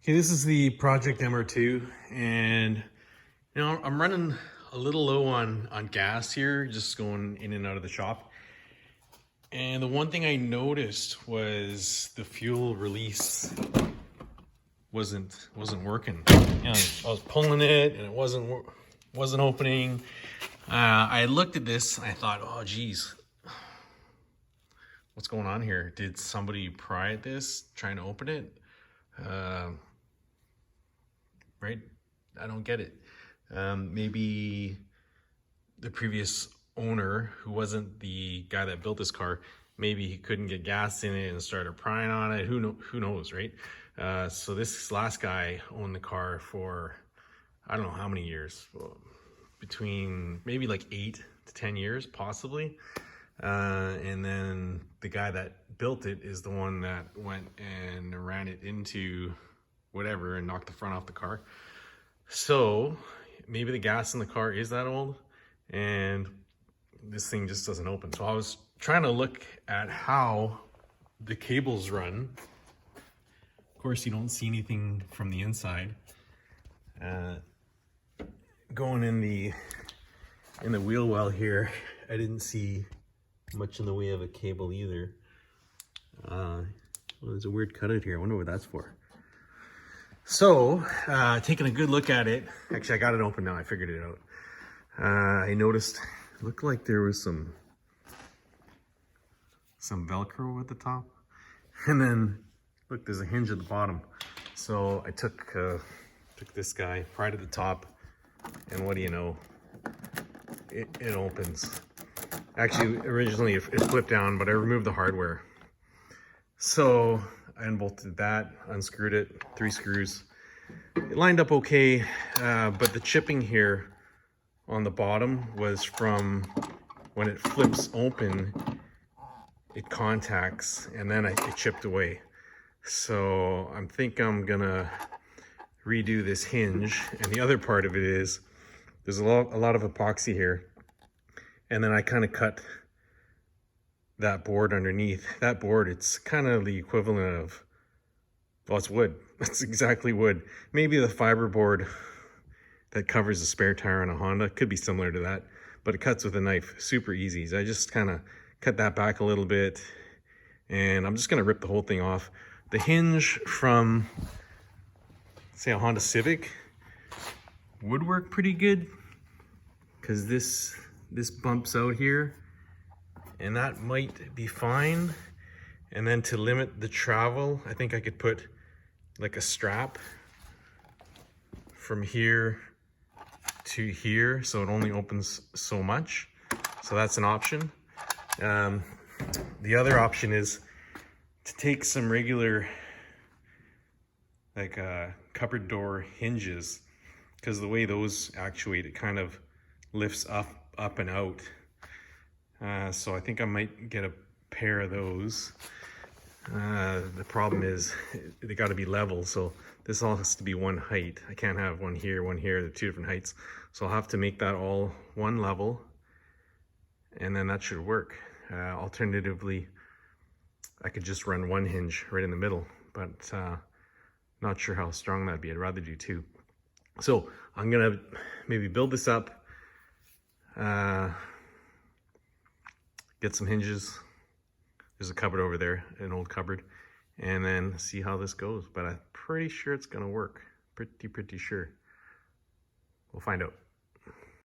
Okay, this is the Project MR2, and I'm running a little low on gas here, just going in and out of the shop. And the one thing I noticed was the fuel release wasn't working. I was pulling it and it wasn't opening. I looked at this and I thought, oh geez, what's going on here? Did somebody pry at this trying to open it? Right? I don't get it. Maybe the previous owner, who wasn't the guy that built this car, maybe he couldn't get gas in it and started prying on it. Who knows, right? So this last guy owned the car for, I don't know how many years, between maybe like 8 to 10 years, possibly. And then the guy that built it is the one that went and ran it into whatever and knocked the front off the car. So maybe the gas in the car is that old and this thing just doesn't open. So I was trying to look at how the cables run. Of course, you don't see anything from the inside. Going in the wheel well here, I didn't see much in the way of a cable either. Well, there's a weird cutout here. I wonder what that's for. So, taking a good look at it, actually I got it open now, I figured it out. I noticed, it looked like there was some Velcro at the top. And then, look, there's a hinge at the bottom. So I took this guy, pried at the top, and what do you know, it opens. Actually, originally it flipped down, but I removed the hardware. So I unbolted that, unscrewed it, 3 screws. It lined up okay, but the chipping here on the bottom was from when it flips open, it contacts, and then it chipped away. So I think I'm gonna redo this hinge. And the other part of it is, there's a lot of epoxy here. And then I kind of cut that board underneath. That board, it's kind of the equivalent of, well, it's wood. It's exactly wood. Maybe the fiber board that covers the spare tire on a Honda could be similar to that, but it cuts with a knife, super easy. So I just kind of cut that back a little bit, and I'm just gonna rip the whole thing off. The hinge from, say, a Honda Civic would work pretty good, because this bumps out here, and that might be fine. And then to limit the travel, I think I could put like a strap from here to here, so it only opens so much. So that's an option. The other option is to take some regular like cupboard door hinges, because the way those actuate, it kind of lifts up and out. So I think I might get a pair of those. The problem is they got to be level, so this all has to be one height. I can't have one here, they're 2 different heights. So I'll have to make that all one level, and then that should work. Alternatively, I could just run one hinge right in the middle, but not sure how strong that'd be. I'd rather do 2. So I'm gonna maybe build this up, get some hinges. There's a cupboard over there, an old cupboard, and then see how this goes. But I'm pretty sure it's gonna work. Pretty sure. We'll find out.